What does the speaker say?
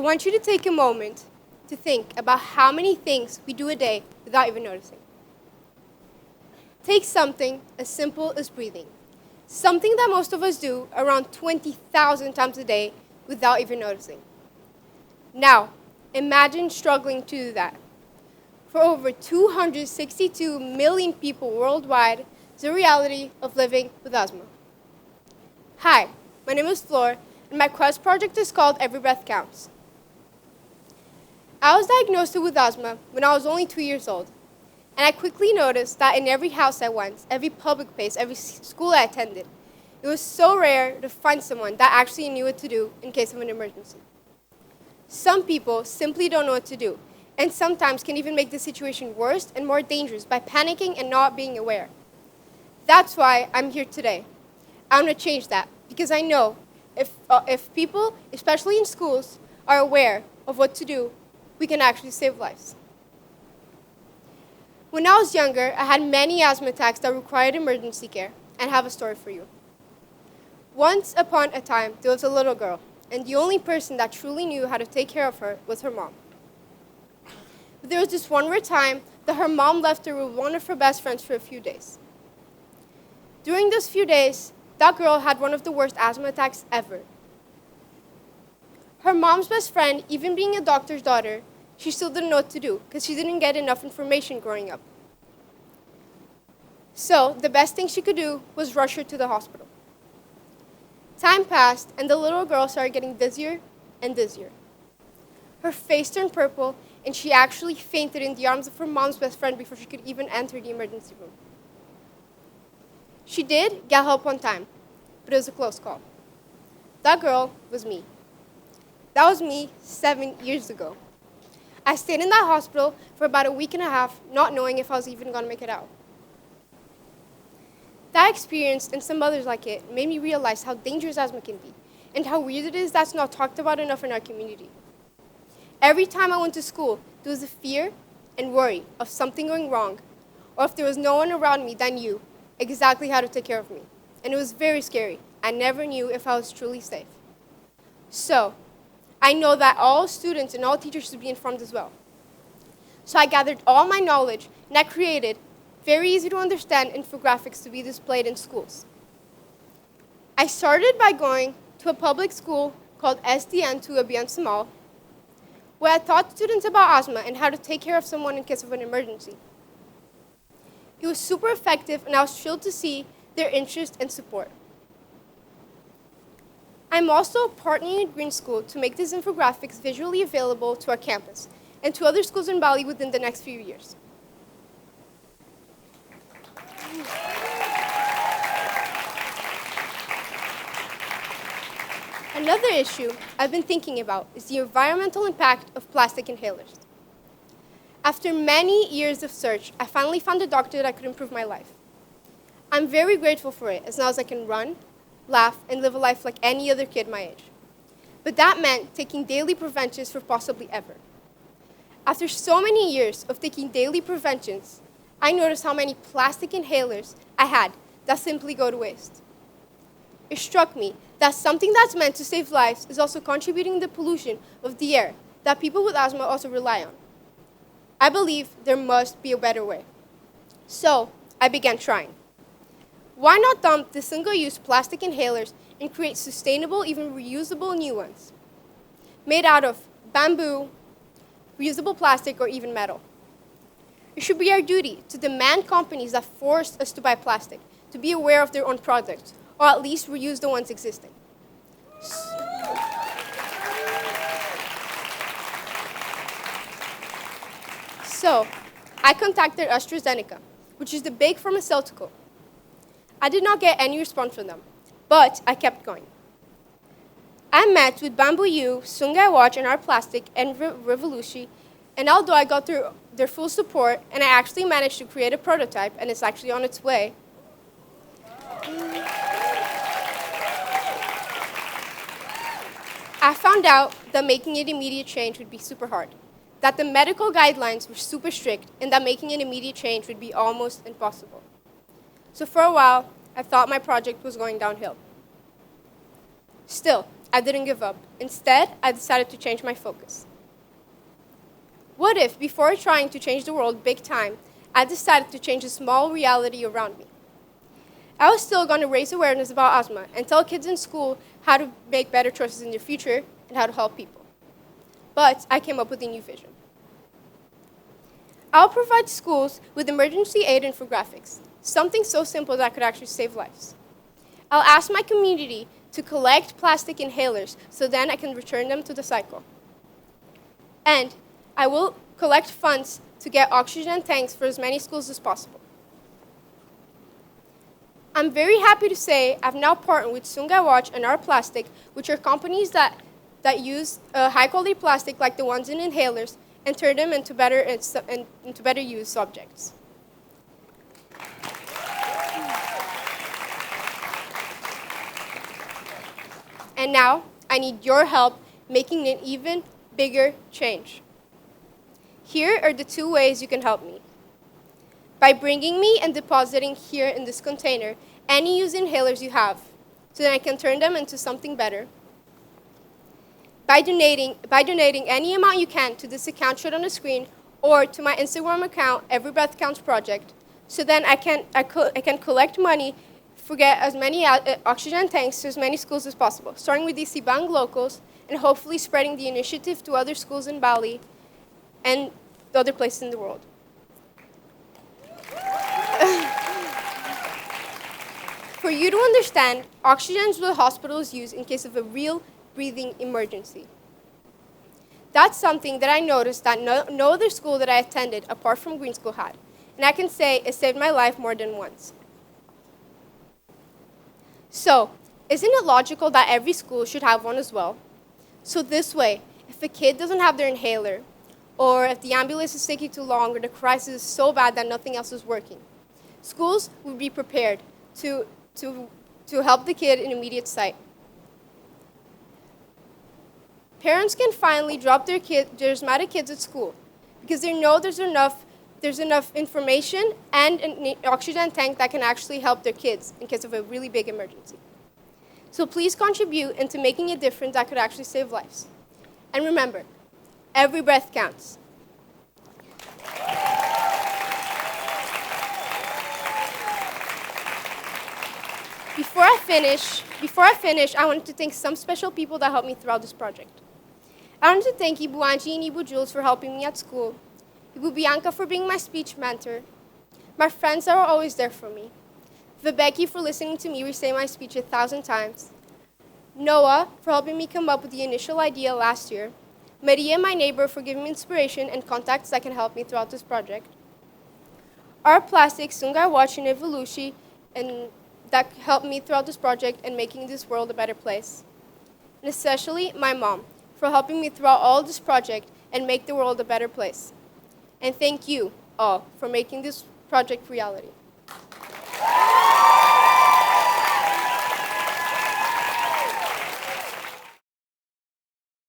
want you to take a moment to think about how many things we do a day without even noticing. Take something as simple as breathing, something that most of us do around 20,000 times a day without even noticing. Now, imagine struggling to do that. For over 262 million people worldwide, the reality of living with asthma. Hi, my name is Flor, and my quest project is called Every Breath Counts. I was diagnosed with asthma when I was only 2 years old, and I quickly noticed that in every house I went, every public place, every school I attended, it was so rare to find someone that actually knew what to do in case of an emergency. Some people simply don't know what to do, and sometimes can even make the situation worse and more dangerous by panicking and not being aware. That's why I'm here today. I'm going to change that, because I know if people, especially in schools, are aware of what to do, we can actually save lives. When I was younger, I had many asthma attacks that required emergency care, and I have a story for you. Once upon a time, there was a little girl, and the only person that truly knew how to take care of her was her mom. But there was this one rare time that her mom left her with one of her best friends for a few days. During those few days, that girl had one of the worst asthma attacks ever. Her mom's best friend, even being a doctor's daughter, she still didn't know what to do because she didn't get enough information growing up. So the best thing she could do was rush her to the hospital. Time passed, and the little girl started getting dizzier and dizzier. Her face turned purple, and she actually fainted in the arms of her mom's best friend before she could even enter the emergency room. She did get help on time, but it was a close call. That girl was me. That was me 7 years ago. I stayed in that hospital for about a week and a half, not knowing if I was even going to make it out. That experience, and some others like it, made me realize how dangerous asthma can be, and how weird it is that's not talked about enough in our community. Every time I went to school, there was a fear and worry of something going wrong, or if there was no one around me that knew exactly how to take care of me. And it was very scary. I never knew if I was truly safe. So, I know that all students and all teachers should be informed as well. So I gathered all my knowledge, and I created very easy to understand infographics to be displayed in schools. I started by going to a public school called SDN Tuabian Samal, where I taught students about asthma and how to take care of someone in case of an emergency. It was super effective, and I was thrilled to see their interest and support. I'm also partnering with Green School to make these infographics visually available to our campus and to other schools in Bali within the next few years. Another issue I've been thinking about is the environmental impact of plastic inhalers. After many years of search, I finally found a doctor that could improve my life. I'm very grateful for it, as now as I can run, laugh, and live a life like any other kid my age. But that meant taking daily preventions for possibly ever. After so many years of taking daily preventions, I noticed how many plastic inhalers I had that simply go to waste. It struck me that something that's meant to save lives is also contributing to the pollution of the air that people with asthma also rely on. I believe there must be a better way. So I began trying. Why not dump the single-use plastic inhalers and create sustainable, even reusable new ones, made out of bamboo, reusable plastic, or even metal? It should be our duty to demand companies that force us to buy plastic to be aware of their own products, or at least reuse the ones existing. So, I contacted AstraZeneca, which is the big pharmaceutical. I did not get any response from them, but I kept going. I met with Bamboo U, Sungai Watch, and Art Plastic, and Revolution, and although I got their full support, and I actually managed to create a prototype, and it's actually on its way, I found out that making an immediate change would be super hard, that the medical guidelines were super strict, and that making an immediate change would be almost impossible. So for a while, I thought my project was going downhill. Still, I didn't give up. Instead, I decided to change my focus. What if, before trying to change the world big time, I decided to change a small reality around me? I was still going to raise awareness about asthma and tell kids in school how to make better choices in their future and how to help people. But I came up with a new vision. I'll provide schools with emergency aid infographics, something so simple that could actually save lives. I'll ask my community to collect plastic inhalers so then I can return them to the cycle. And I will collect funds to get oxygen tanks for as many schools as possible. I'm very happy to say I've now partnered with Sungai Watch and Our Plastic, which are companies that use high-quality plastic like the ones in inhalers and turn them into better use objects. And now, I need your help making an even bigger change. Here are the 2 ways you can help me. By bringing me and depositing here in this container any used inhalers you have, so that I can turn them into something better. By donating any amount you can to this account shown on the screen or to my Instagram account, Every Breath Counts Project, so then I can collect money for get as many oxygen tanks to as many schools as possible, starting with DC Bang locals and hopefully spreading the initiative to other schools in Bali and other places in the world. For you to understand, oxygen is what hospitals use in case of a real breathing emergency. That's something that I noticed that no other school that I attended apart from Green School had. And I can say it saved my life more than once. So, isn't it logical that every school should have one as well? So this way, if a kid doesn't have their inhaler, or if the ambulance is taking too long, or the crisis is so bad that nothing else is working, schools would be prepared to help the kid in immediate sight. Parents can finally drop their asthmatic kids at school because they know there's enough information and an oxygen tank that can actually help their kids in case of a really big emergency. So please contribute into making a difference that could actually save lives. And remember, every breath counts. Before I finish, I wanted to thank some special people that helped me throughout this project. I wanted to thank Ibu Angie and Ibu Jules for helping me at school, Ibu Bianca for being my speech mentor, my friends that were always there for me, Vibeke for listening to me recite my speech 1,000 times, Noah for helping me come up with the initial idea last year, Maria, my neighbor, for giving me inspiration and contacts that can help me throughout this project, Our Plastic, Sungai Watch, and Evolushi, and that helped me throughout this project and making this world a better place. And especially my mom for helping me throughout all this project and make the world a better place. And thank you all for making this project reality.